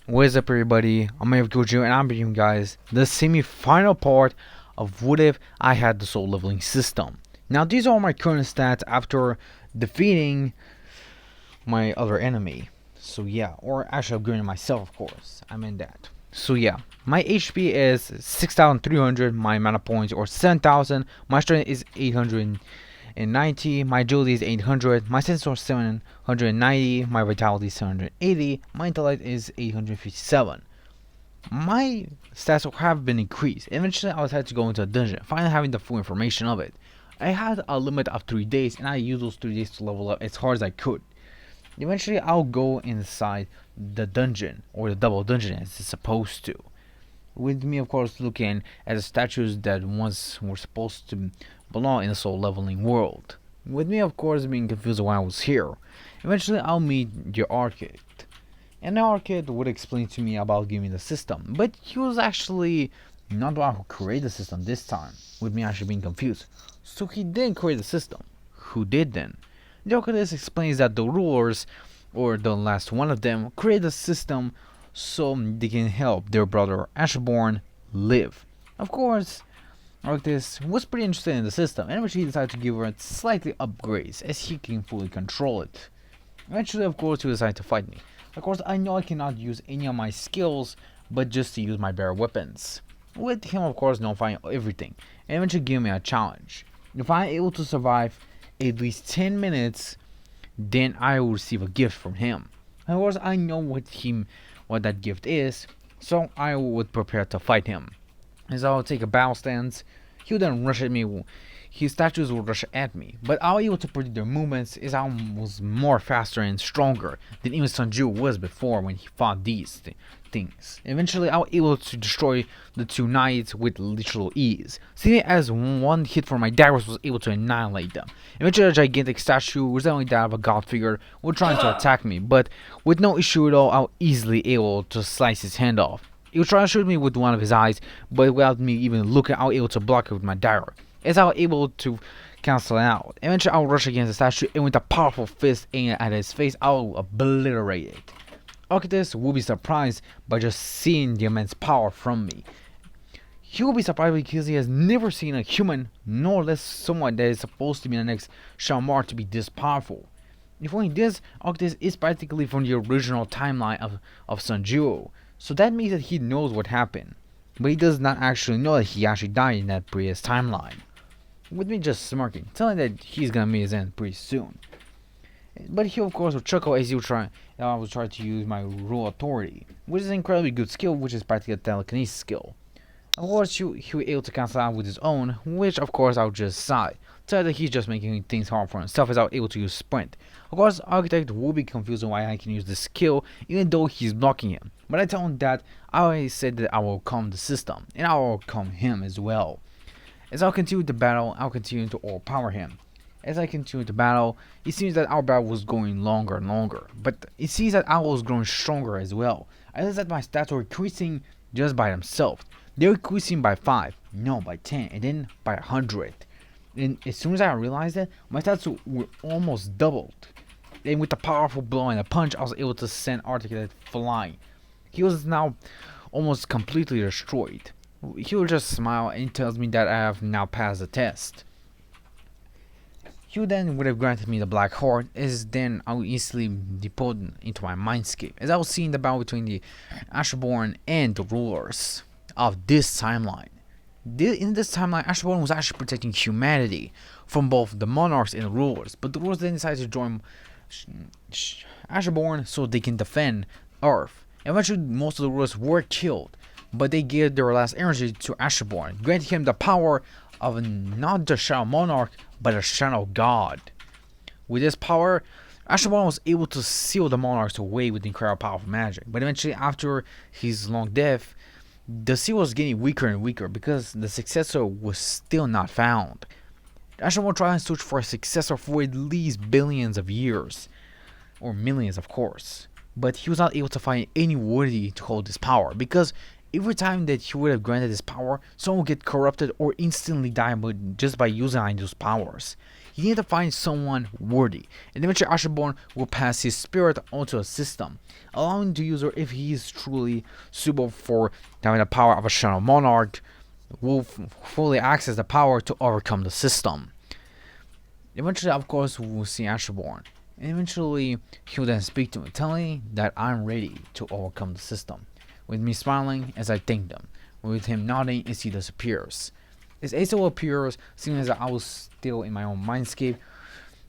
What's up, everybody? I'm Mayor Gojo, and I'm bringing you guys the semi-final part of What If I Had the Soul Leveling System. Now, these are my current stats after defeating my other enemy. So yeah, or actually upgrading myself, of course. I meant that. So yeah, my HP is 6,300. My mana points are 7,000. My strength is 890. My agility is 800. My sense is 790. My vitality is 780. My intellect is 857. My stats have been increased. Eventually, I had to go into a dungeon, finally having the full information of it. I had a limit of 3 days, and I used those 3 days to level up as hard as I could. Eventually, I'll go inside the dungeon, or the double dungeon as it's supposed to. With me, of course, looking at the statues that once were supposed to belong in the soul leveling world. With me, of course, being confused why I was here. Eventually, I'll meet the architect. And the architect would explain to me about giving the system, but he was actually not the one who created the system this time, with me actually being confused. So he didn't create the system. Who did then? The architect explains that the rulers, or the last one of them, created a system so they can help their brother Ashborn live. Of course, Arctis was pretty interested in the system, and he decided to give her slightly upgrades as he can fully control it. Eventually, of course, he decided to fight me. Of course, I know I cannot use any of my skills, but just to use my bare weapons. With him, of course, notifying everything, and eventually giving me a challenge. If I'm able to survive at least 10 minutes, then I will receive a gift from him. Of course, I know what that gift is, so I would prepare to fight him. As I'll take a battle stance, he would then rush at me. His statues would rush at me, but I was able to predict their movements as I was more faster and stronger than even Sanju was before when he fought these things. Eventually, I was able to destroy the two knights with literal ease, seeing it as one hit from my daggers was able to annihilate them. Eventually, a gigantic statue, resembling that of a god figure, was trying to attack me, but with no issue at all, I was easily able to slice his hand off. He was trying to shoot me with one of his eyes, but without me even looking, I was able to block it with my dagger. As I was able to cancel it out. Eventually, I'll rush against the statue, and with a powerful fist aimed at his face, I'll obliterate it. Arctis will be surprised by just seeing the immense power from me. He will be surprised because he has never seen a human, nor less someone that is supposed to be the next Shamar to be this powerful. If only this, Arctis is practically from the original timeline of Sanjuo, so that means that he knows what happened. But he does not actually know that he actually died in that previous timeline. With me just smirking, telling that he's gonna meet his end pretty soon. But he of course will chuckle as I will try to use my rule authority, which is an incredibly good skill, which is practically a telekinesis skill. Of course, he will be able to cancel out with his own, which of course I'll just sigh. Tell that he's just making things hard for himself as I'm able to use sprint. Of course, Architect will be confused on why I can use this skill, even though he's blocking him. But I tell him that I already said that I will calm the system, and I will calm him as well. As I'll continue the battle, I'll continue to overpower him. As I continue the battle, it seems that our battle was going longer and longer, but it seems that I was growing stronger as well. I noticed that my stats were increasing just by themselves. They were increasing by 5, no, by 10, and then by 100. And as soon as I realized it, my stats were almost doubled. And with a powerful blow and a punch, I was able to send Articulate flying. He was now almost completely destroyed. He will just smile and tells me that I have now passed the test. He then would have granted me the Black Heart, as then I would easily depot into my mindscape, as I was seeing the battle between the Ashborn and the rulers of this timeline. In this timeline, Ashborn was actually protecting humanity from both the monarchs and the rulers, but the rulers then decided to join Ashborn so they can defend Earth. Eventually, most of the rulers were killed, but they gave their last energy to Ashborn, granting him the power of not the Shadow Monarch, but a Shadow God. With this power, Ashborn was able to seal the monarchs away with incredible powerful magic, but eventually, after his long death, the seal was getting weaker and weaker because the successor was still not found. Ashborn tried to search for a successor for at least billions of years, or millions, of course, but he was not able to find any worthy to hold this power because every time that he would have granted his power, someone would get corrupted or instantly die just by using those powers. you need to find someone worthy. And eventually Asherborn will pass his spirit onto a system, allowing the user, if he is truly suitable for having the power of a Shadow Monarch, will fully access the power to overcome the system. Eventually, of course, we will see Asherborn. And eventually, he will then speak to me, telling me that I'm ready to overcome the system, with me smiling as I thank them, with him nodding as he disappears. As Asa appears, seeing as I was still in my own mindscape,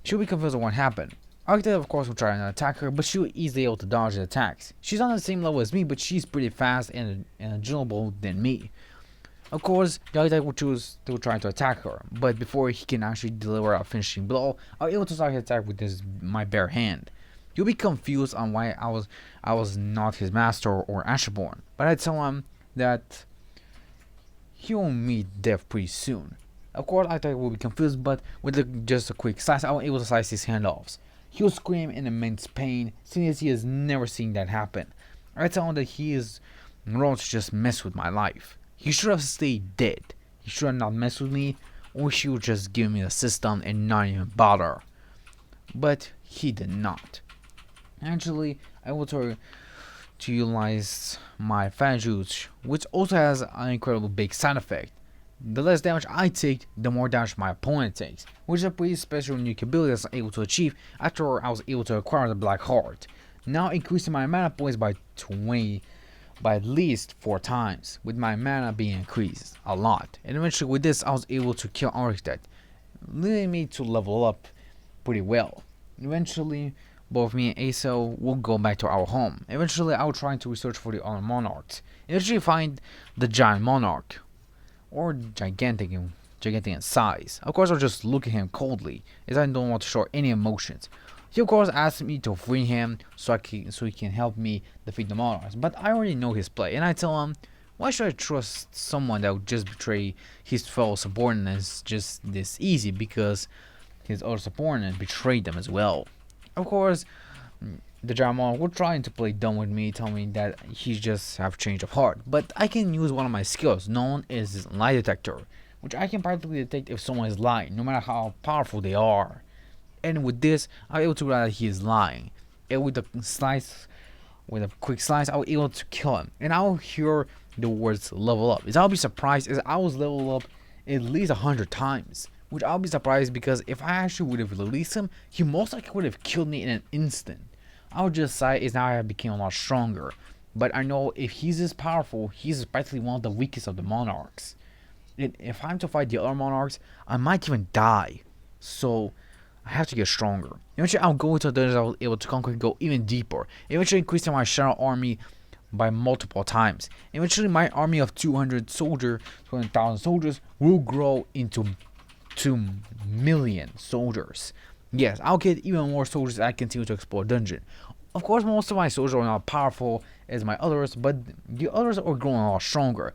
she'll be confused on what happened. Architect, of course, will try to attack her, but she'll easily able to dodge the attacks. She's on the same level as me, but she's pretty fast and agilable than me. Of course, the Architect will choose to try to attack her, but before he can actually deliver a finishing blow, I'll be able to start his attack with my bare hand. You'll be confused on why I was not his master or Asherborn, but I tell him that he will meet death pretty soon. Of course, I will be confused, but with just a quick slice, I was able to slice his hand off. He will scream in immense pain, seeing as he has never seen that happen. I tell him that he is wrong to just mess with my life. He should have stayed dead. He should have not messed with me, or he would just give me the system and not even bother. But he did not. Actually, I will try to utilize my Fan Juice, which also has an incredible big side effect. The less damage I take, the more damage my opponent takes, which is a pretty special unique ability I was able to achieve after I was able to acquire the Black Heart, now increasing my mana points by at least 4 times, with my mana being increased a lot. And eventually with this I was able to kill Architect, leading me to level up pretty well. Eventually both me and Asa will go back to our home. Eventually I will try to research for the other monarchs. Eventually find the giant monarch, or gigantic in size. Of course I'll just look at him coldly, as I don't want to show any emotions. He of course asked me to free him so he can help me defeat the monarchs, but I already know his play, and I tell him, why should I trust someone that would just betray his fellow subordinates just this easy, because his other subordinate betrayed them as well. Of course, the giant monarch will try to play dumb with me, telling me that he just have change of heart, but I can use one of my skills known as lie detector, which I can practically detect if someone is lying, no matter how powerful they are. And with this, I'm able to realize that he is lying. And with a quick slice, I'll be able to kill him. And I'll hear the words level up. I'll be surprised as I was leveled up at least 100 times. Which I'll be surprised, because if I actually would have released him, he most likely would have killed me in an instant. I'll just say is now I have become a lot stronger. But I know if he's this powerful, he's practically one of the weakest of the monarchs. And if I'm to fight the other monarchs, I might even die. So I have to get stronger. Eventually I'll go into the dungeons I was able to conquer and go even deeper. Eventually increasing my shadow army by multiple times. Eventually my army of 200,000 soldiers will grow into 2 million soldiers. Yes, I'll get even more soldiers as I continue to explore dungeon. Of course, most of my soldiers are not powerful as my others, but the others are growing a lot stronger.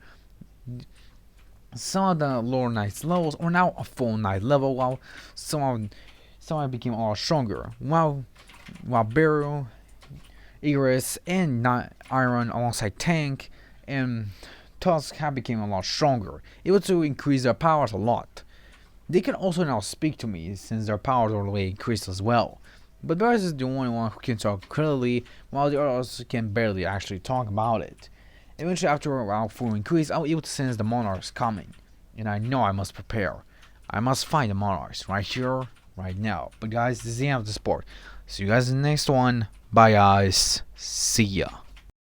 Some of the lower knights levels are now a full knight level, while some became a lot stronger. While Beryl, Iris, and Iron alongside Tank and Tusk have become a lot stronger, able to increase their powers a lot. They can also now speak to me, since their powers are already increased as well. But Beryl is the only one who can talk clearly, while the others can barely actually talk about it. Eventually, after our full increase, I'll be able to sense the monarchs coming, and I know I must prepare. I must find the monarchs right here, right now. But guys, this is the end of the sport. See you guys in the next one. Bye guys. See ya.